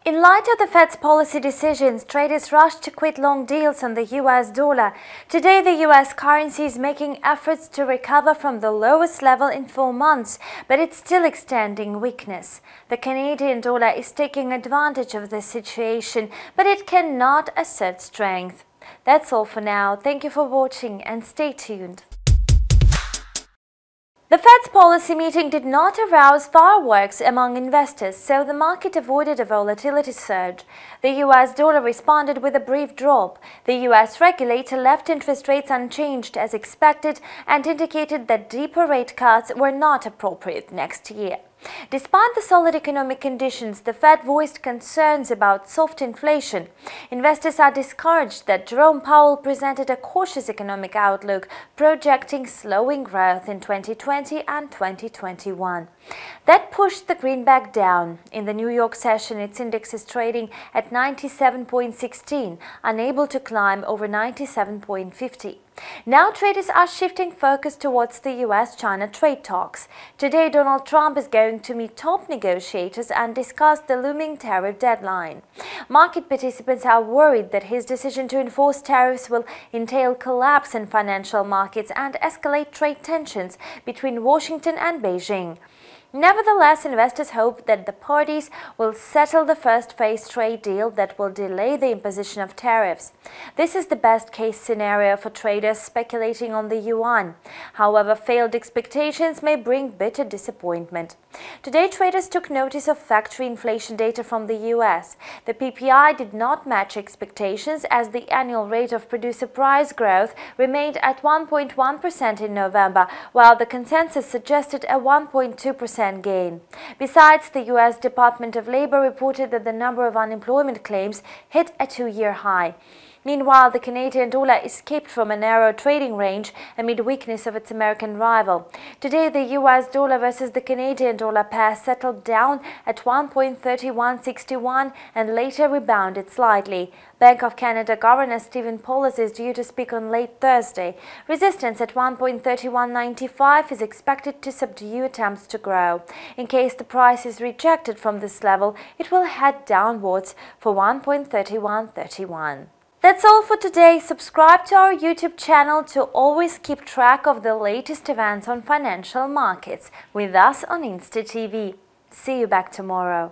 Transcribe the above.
In light of the Fed's policy decisions, traders rushed to quit long deals on the US dollar. Today, the US currency is making efforts to recover from the lowest level in 4 months, but it's still extending weakness. The Canadian dollar is taking advantage of this situation, but it cannot assert strength. That's all for now. Thank you for watching and stay tuned. The Fed's policy meeting did not arouse fireworks among investors, so the market avoided a volatility surge. The US dollar responded with a brief drop. The US regulator left interest rates unchanged as expected and indicated that deeper rate cuts were not appropriate next year. Despite the solid economic conditions, the Fed voiced concerns about soft inflation. Investors are discouraged that Jerome Powell presented a cautious economic outlook, projecting slowing growth in 2020 and 2021. That pushed the greenback down. In the New York session, its index is trading at 97.16, unable to climb over 97.50. Now traders are shifting focus towards the US-China trade talks. Today, Donald Trump is going to meet top negotiators and discuss the looming tariff deadline. Market participants are worried that his decision to enforce tariffs will entail collapse in financial markets and escalate trade tensions between Washington and Beijing. Nevertheless, investors hope that the parties will settle the first-phase trade deal that will delay the imposition of tariffs. This is the best-case scenario for traders speculating on the yuan. However, failed expectations may bring bitter disappointment. Today, traders took notice of factory inflation data from the US. The PPI did not match expectations as the annual rate of producer price growth remained at 1.1% in November, while the consensus suggested a 1.2% gain. Besides, the US Department of Labor reported that the number of unemployment claims hit a 2-year high. Meanwhile, the Canadian dollar escaped from a narrow trading range amid weakness of its American rival. Today, the US dollar versus the Canadian dollar pair settled down at 1.3161 and later rebounded slightly. Bank of Canada Governor Stephen Poloz is due to speak on late Thursday. Resistance at 1.3195 is expected to subdue attempts to grow. In case the price is rejected from this level, it will head downwards for 1.3131. That's all for today. Subscribe to our YouTube channel to always keep track of the latest events on financial markets with us on InstaTV. See you back tomorrow.